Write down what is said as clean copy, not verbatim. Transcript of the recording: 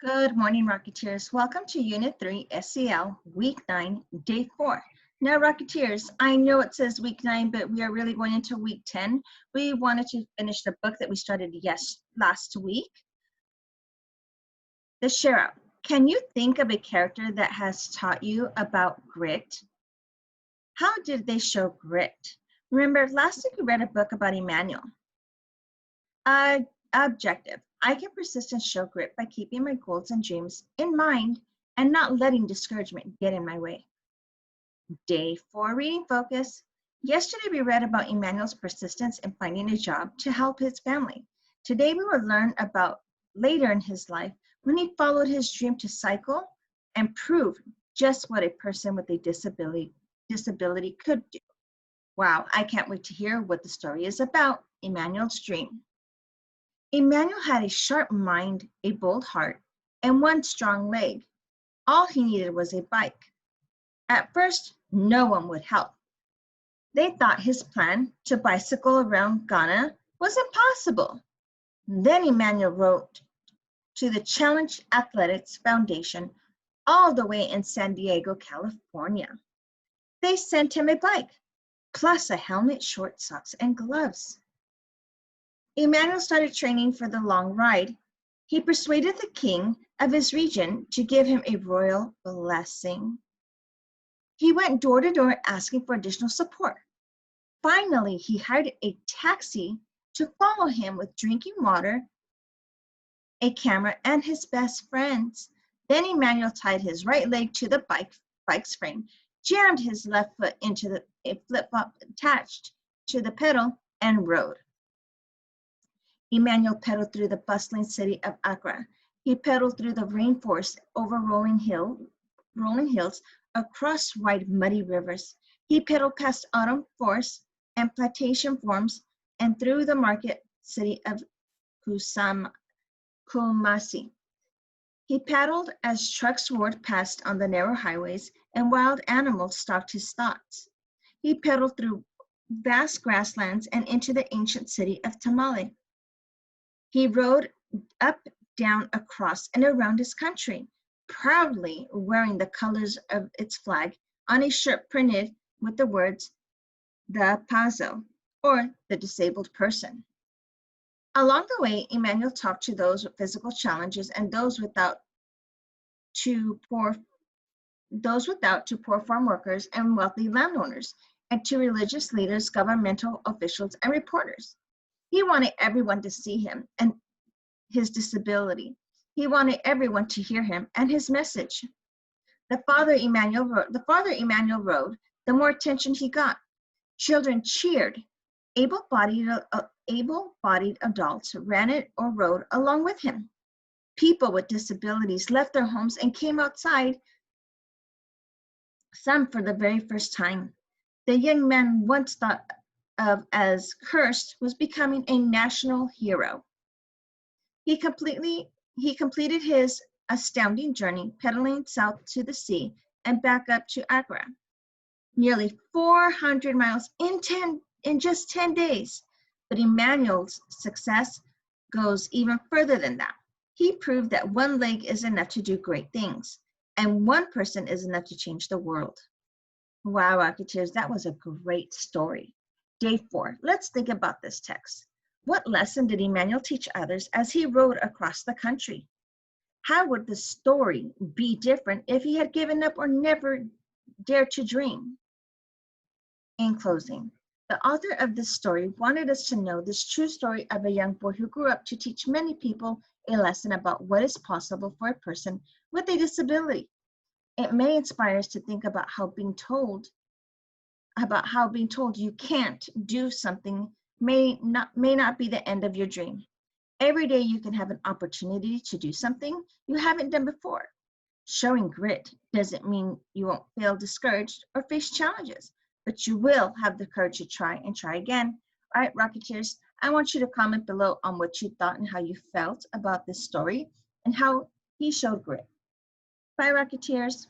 Good morning, Rocketeers. Welcome to Unit 3, SEL, Week 9, Day 4. Now, Rocketeers, I know it says Week 9, but we are really going into Week 10. We wanted to finish the book that we started last week. The Sheriff. Can you think of a character that has taught you about grit? How did they show grit? Remember, last week we read a book about Emmanuel. Objective. I can persist and show grit by keeping my goals and dreams in mind and not letting discouragement get in my way. Day 4 reading focus. Yesterday we read about Emmanuel's persistence in finding a job to help his family. Today we will learn about later in his life when he followed his dream to cycle and prove just what a person with a disability could do. Wow, I can't wait to hear what the story is about, Emmanuel's dream. Emmanuel had a sharp mind, a bold heart, and one strong leg. All he needed was a bike. At first, no one would help. They thought his plan to bicycle around Ghana was impossible. Then Emmanuel wrote to the Challenge Athletics Foundation all the way in San Diego, California. They sent him a bike, plus a helmet, short socks, and gloves. Emmanuel started training for the long ride. He persuaded the king of his region to give him a royal blessing. He went door to door asking for additional support. Finally, he hired a taxi to follow him with drinking water, a camera, and his best friends. Then Emmanuel tied his right leg to the bike's frame, jammed his left foot into a flip-flop attached to the pedal, and rode. Emmanuel pedaled through the bustling city of Accra. He pedaled through the rainforest, over rolling hills, across wide muddy rivers. He pedaled past autumn forests and plantation farms and through the market city of Kumasi. He paddled as trucks roared past on the narrow highways and wild animals stalked his thoughts. He pedaled through vast grasslands and into the ancient city of Tamale. He rode up, down, across, and around his country, proudly wearing the colors of its flag on a shirt printed with the words, the Pazo, or the disabled person. Along the way, Emmanuel talked to those with physical challenges and those without to poor farm workers and wealthy landowners, and to religious leaders, governmental officials, and reporters. He wanted everyone to see him and his disability. He wanted everyone to hear him and his message. The farther Emmanuel rode, the more attention he got. Children cheered. Able-bodied adults ran it or rode along with him. People with disabilities left their homes and came outside, some for the very first time. The young man once thought of as cursed was becoming a national hero. He completed his astounding journey, pedaling south to the sea and back up to Accra. Nearly 400 miles in just 10 days. But Emmanuel's success goes even further than that. He proved that one leg is enough to do great things, and one person is enough to change the world. Wow, Rocketeers, that was a great story. Day 4, let's think about this text. What lesson did Emmanuel teach others as he rode across the country? How would the story be different if he had given up or never dared to dream? In closing, the author of this story wanted us to know this true story of a young boy who grew up to teach many people a lesson about what is possible for a person with a disability. It may inspire us to think about how being told you can't do something may not be the end of your dream. Every day you can have an opportunity to do something you haven't done before. Showing grit doesn't mean you won't feel discouraged or face challenges, but you will have the courage to try and try again. All right, Rocketeers, I want you to comment below on what you thought and how you felt about this story and how he showed grit. Bye, Rocketeers.